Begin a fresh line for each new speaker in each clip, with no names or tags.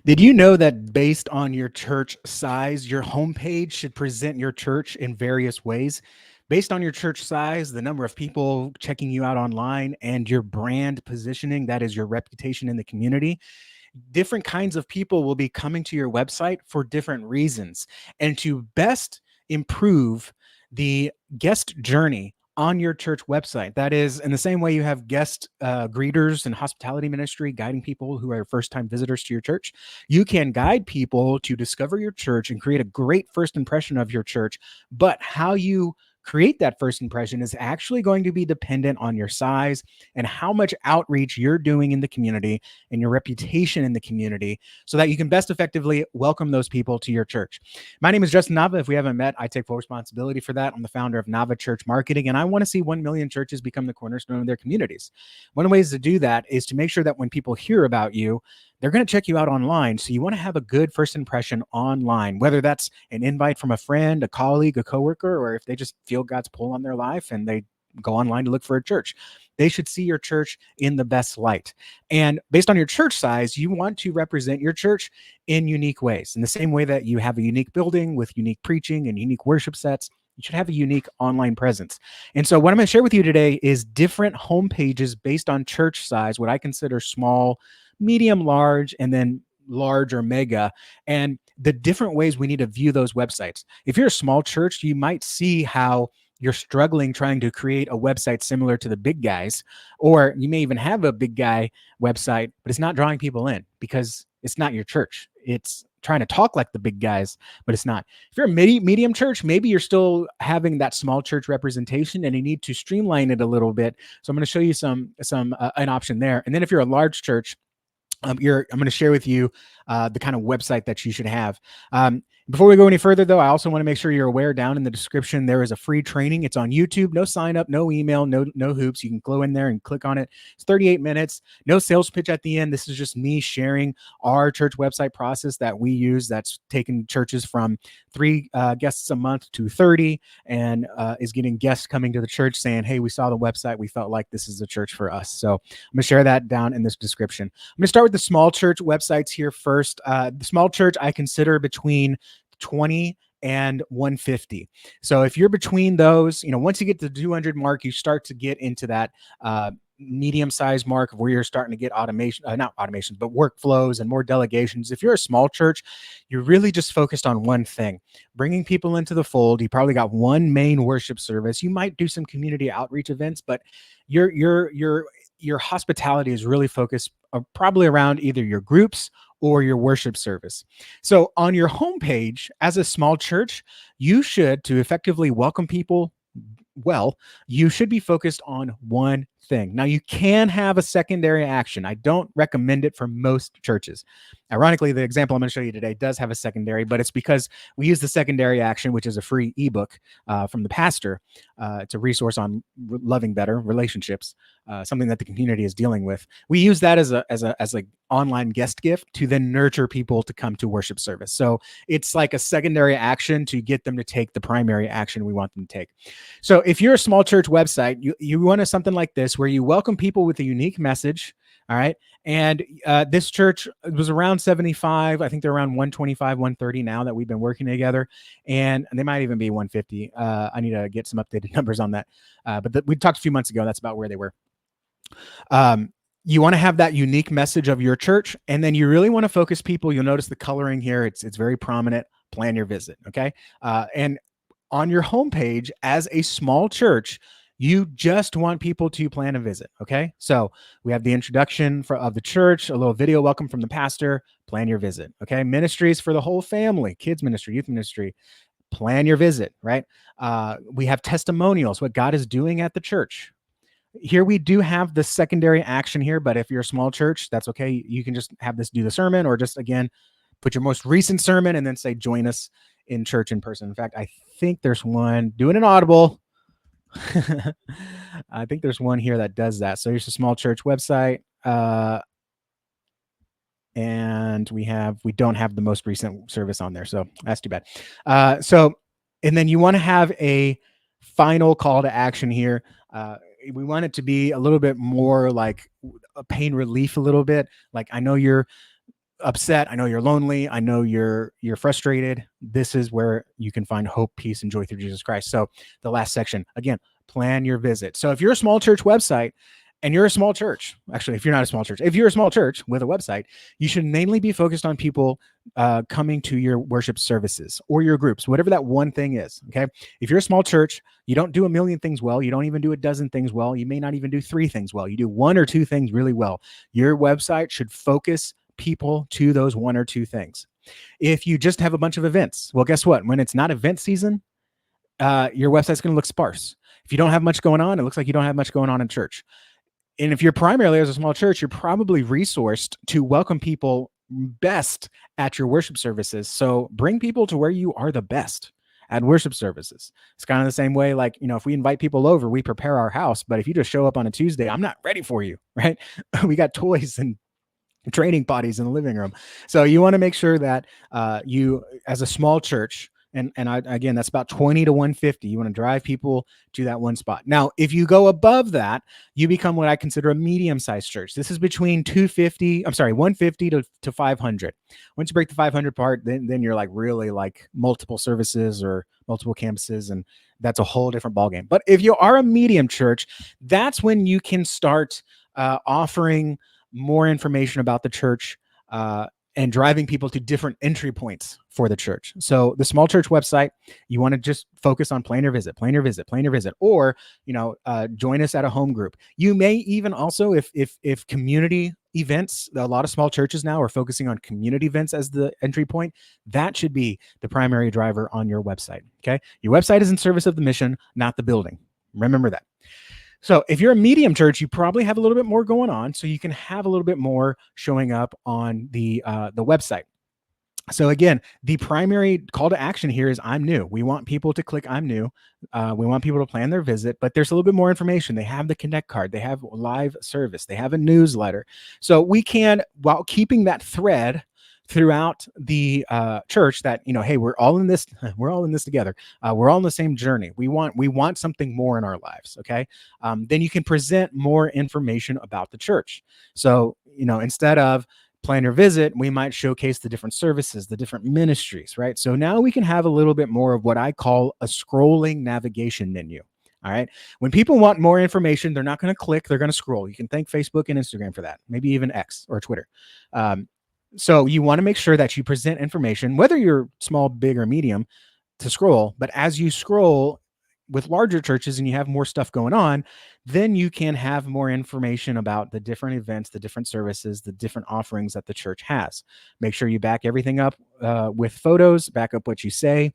Did you know that based on your church size, your homepage should present your church in various ways? Based on your church size, the number of people checking you out online, and your brand positioning, that is your reputation in the community, different kinds of people will be coming to your website for different reasons. And to best improve the guest journey on your church website, that is, in the same way you have guest greeters and hospitality ministry guiding people who are first time visitors to your church, you can guide people to discover your church and create a great first impression of your church. But how you create that first impression is actually going to be dependent on your size and how much outreach you're doing in the community and your reputation in the community, so that you can best effectively welcome those people to your church. My name is Justin Nava. If we haven't met, I take full responsibility for that. I'm the founder of Nava Church Marketing, and I want to see 1 million churches become the cornerstone of their communities. One of the ways to do that is to make sure that when people hear about you, they're going to check you out online. So you want to have a good first impression online, whether that's an invite from a friend, a colleague, a coworker, or if they just feel God's pull on their life and they go online to look for a church. They should see your church in the best light. And based on your church size, you want to represent your church in unique ways. In the same way that you have a unique building with unique preaching and unique worship sets, you should have a unique online presence. And so what I'm going to share with you today is different homepages based on church size, what I consider small, medium, large, and then large or mega, and the different ways we need to view those websites. If you're a small church, you might see how you're struggling trying to create a website similar to the big guys, or you may even have a big guy website, but it's not drawing people in because it's not your church. It's trying to talk like the big guys, but it's not. If you're a medium church, maybe you're still having that small church representation and you need to streamline it a little bit. So I'm going to show you an option there. And then if you're a large church, I'm going to share with you the kind of website that you should have. Before we go any further, though, I also want to make sure you're aware down in the description, there is a free training. It's on YouTube, no sign up, no email, no hoops. You can go in there and click on it. It's 38 minutes, no sales pitch at the end. This is just me sharing our church website process that we use. That's taken churches from 3 guests a month to 30, and is getting guests coming to the church saying, hey, we saw the website. We felt like this is a church for us. So I'm going to share that down in this description. I'm going to start with the small church websites here first. The small church I consider between 20 and 150. So if you're between those, once you get to the 200 mark, you start to get into that medium size mark of where you're starting to get not automations, but workflows and more delegations. If you're a small church, you're really just focused on one thing, bringing people into the fold. You probably got one main worship service. You might do some community outreach events, but your hospitality is really focused probably around either your groups or your worship service. So on your homepage, as a small church, you should, to effectively welcome people well, you should be focused on one thing. Now, you can have a secondary action. I don't recommend it for most churches. Ironically, the example I'm going to show you today does have a secondary, but it's because we use the secondary action, which is a free ebook from the pastor. It's a resource on loving better relationships, something that the community is dealing with. We use that as an online guest gift to then nurture people to come to worship service. So it's like a secondary action to get them to take the primary action we want them to take. So if you're a small church website, you want something like this where you welcome people with a unique message. All right. And this church was around 75. I think they're around 125, 130 now that we've been working together. And they might even be 150. I need to get some updated numbers on that. But we talked a few months ago. That's about where they were. You want to have that unique message of your church. And then you really want to focus people. You'll notice the coloring here. It's very prominent. Plan your visit. Okay. And on your homepage as a small church, you just want people to plan a visit. Okay. So we have the introduction of the church, a little video welcome from the pastor, plan your visit. Okay. Ministries for the whole family, kids ministry, youth ministry, plan your visit, right? We have testimonials, what God is doing at the church. Here we do have the secondary action here, but if you're a small church, that's okay. You can just have this do the sermon, or just, again, put your most recent sermon and then say, join us in church in person. In fact, I think there's one doing an audible. I think there's one here that does that. So here's a small church website. And we don't have the most recent service on there. So that's too bad. And then you want to have a final call to action here. We want it to be a little bit more like a pain relief, a little bit. Like, I know you're upset. I know you're lonely. I know you're frustrated. This is where you can find hope, peace, and joy through Jesus Christ. So the last section, again, plan your visit. So if you're a small church website and you're a small church, actually, if you're not a small church, if you're a small church with a website, you should mainly be focused on people coming to your worship services or your groups, whatever that one thing is. Okay. If you're a small church, you don't do a million things well. You don't even do a dozen things well. You may not even do 3 things well. You do 1 or 2 things really well. Your website should focus people to those 1 or 2 things. If you just have a bunch of events, well, guess what? When it's not event season, your website's going to look sparse. If you don't have much going on, it looks like you don't have much going on in church. And if you're primarily as a small church, you're probably resourced to welcome people best at your worship services. So bring people to where you are the best at worship services. It's kind of the same way, like, if we invite people over, we prepare our house. But if you just show up on a Tuesday, I'm not ready for you, right? We got toys and training potties in the living room. So you want to make sure that you, as a small church, again, that's about 20 to 150. You want to drive people to that one spot. Now, if you go above that, you become what I consider a medium-sized church. This is between 150 to 500. Once you break the 500 part, then you're like really like multiple services or multiple campuses, and that's a whole different ballgame. But if you are a medium church, that's when you can start offering more information about the church and driving people to different entry points for the church. So the small church website, you want to just focus on plan your visit, or join us at a home group. You may even also, if community events, a lot of small churches now are focusing on community events as the entry point. That should be the primary driver on your website. Okay, your website is in service of the mission, not the building. Remember that. So if you're a medium church, you probably have a little bit more going on, so you can have a little bit more showing up on the website. So again, the primary call to action here is I'm new. We want people to click I'm new. We want people to plan their visit, but there's a little bit more information. They have the Connect card. They have live service. They have a newsletter. So we can, while keeping that thread throughout the church, that hey, we're all in this together. We're all in the same journey. We want something more in our lives. Okay, then you can present more information about the church. So instead of plan your visit, we might showcase the different services, the different ministries, right? So now we can have a little bit more of what I call a scrolling navigation menu. All right. When people want more information, they're not going to click, they're going to scroll. You can thank Facebook and Instagram for that, maybe even X or Twitter. So you want to make sure that you present information, whether you're small, big, or medium, to scroll. But as you scroll with larger churches and you have more stuff going on, then you can have more information about the different events, the different services, the different offerings that the church has. Make sure you back everything up with photos, back up what you say,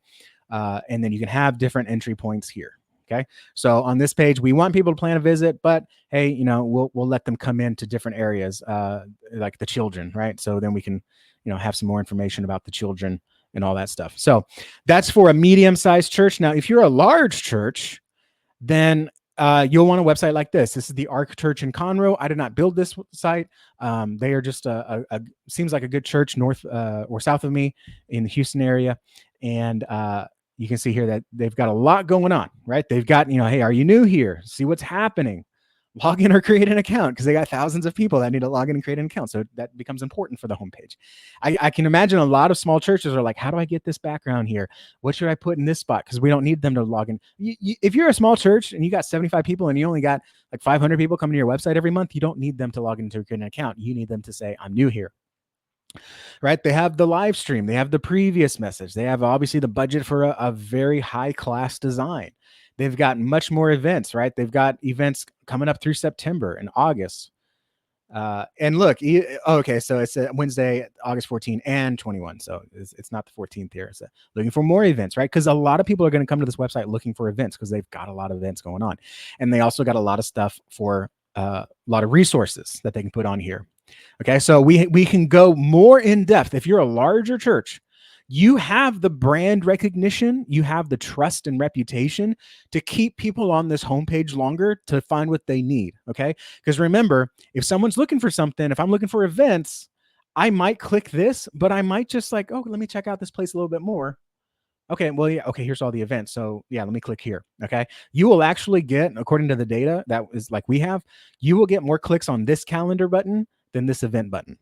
and then you can have different entry points here. Okay. So on this page, we want people to plan a visit, but hey, we'll let them come into different areas, like the children, right? So then we can, have some more information about the children and all that stuff. So that's for a medium-sized church. Now, if you're a large church, then you'll want a website like this. This is the Ark Church in Conroe. I did not build this site. They are just seems like a good church north or south of me in the Houston area. And you can see here that they've got a lot going on, right? They've got, hey, are you new here? See what's happening. Log in or create an account, because they got thousands of people that need to log in and create an account. So that becomes important for the homepage. I can imagine a lot of small churches are like, how do I get this background here? What should I put in this spot? Because we don't need them to log in. If you're a small church and you got 75 people and you only got like 500 people coming to your website every month, you don't need them to log into create an account. You need them to say, I'm new here. Right? They have the live stream. They have the previous message. They have obviously the budget for a very high class design. They've got much more events, right? They've got events coming up through September and August. And look, okay, so it's Wednesday, August 14 and 21. So it's not the 14th here. So looking for more events, right? Because a lot of people are going to come to this website looking for events because they've got a lot of events going on. And they also got a lot of stuff for a lot of resources that they can put on here. Okay, so we can go more in depth. If you're a larger church, you have the brand recognition, you have the trust and reputation to keep people on this homepage longer to find what they need. Okay, because remember, if someone's looking for something, if I'm looking for events, I might click this, but I might just like, oh, let me check out this place a little bit more. Okay, well, yeah, okay, here's all the events. So yeah, let me click here. Okay, you will actually get, according to the data that is like we have, you will get more clicks on this calendar button than this event button.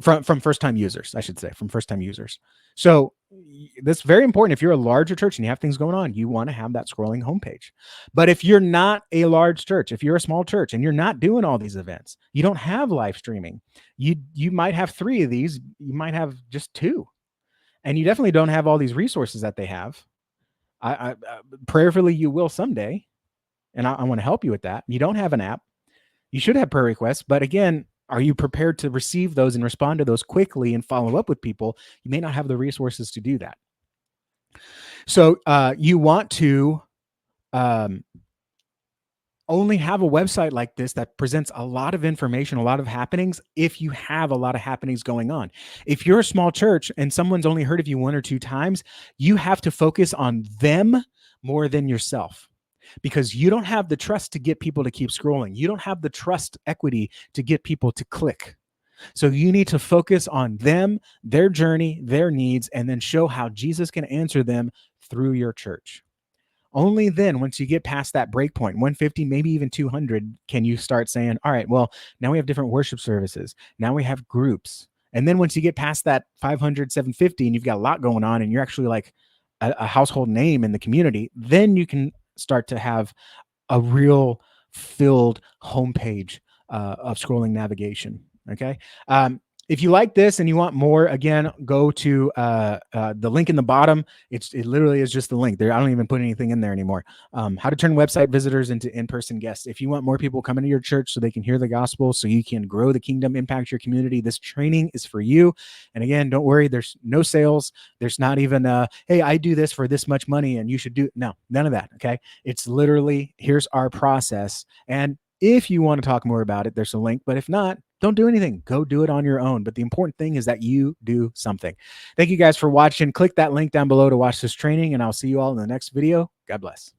from first time users, I should say, from first time users. So that's very important. If you're a larger church and you have things going on, you want to have that scrolling homepage. But if you're not a large church, if you're a small church and you're not doing all these events, you don't have live streaming. You might have 3 of these, you might have just 2, and you definitely don't have all these resources that they have. I prayerfully you will someday, and I want to help you with that. You don't have an app. You should have prayer requests, but again, are you prepared to receive those and respond to those quickly and follow up with people? You may not have the resources to do that. So you want to only have a website like this that presents a lot of information, a lot of happenings, if you have a lot of happenings going on. If you're a small church and someone's only heard of you 1 or 2 times, you have to focus on them more than yourself, because you don't have the trust to get people to keep scrolling. You don't have the trust equity to get people to click. So you need to focus on them, their journey, their needs, and then show how Jesus can answer them through your church. Only then, once you get past that break point, 150, maybe even 200, can you start saying, all right, well, now we have different worship services. Now we have groups. And then once you get past that 500, 750, and you've got a lot going on and you're actually like a household name in the community, then you can start to have a real filled homepage of scrolling navigation. Okay. If you like this and you want more, again, go to the link in the bottom. It literally is just the link there. I don't even put anything in there anymore. How to turn website visitors into in-person guests. If you want more people coming to your church so they can hear the gospel, so you can grow the kingdom, impact your community, this training is for you. And again, don't worry, there's no sales. There's not even, hey, I do this for this much money and you should do, no, none of that. Okay. It's literally, here's our process. And if you want to talk more about it, there's a link, but if not, don't do anything. Go do it on your own. But the important thing is that you do something. Thank you guys for watching. Click that link down below to watch this training, and I'll see you all in the next video. God bless.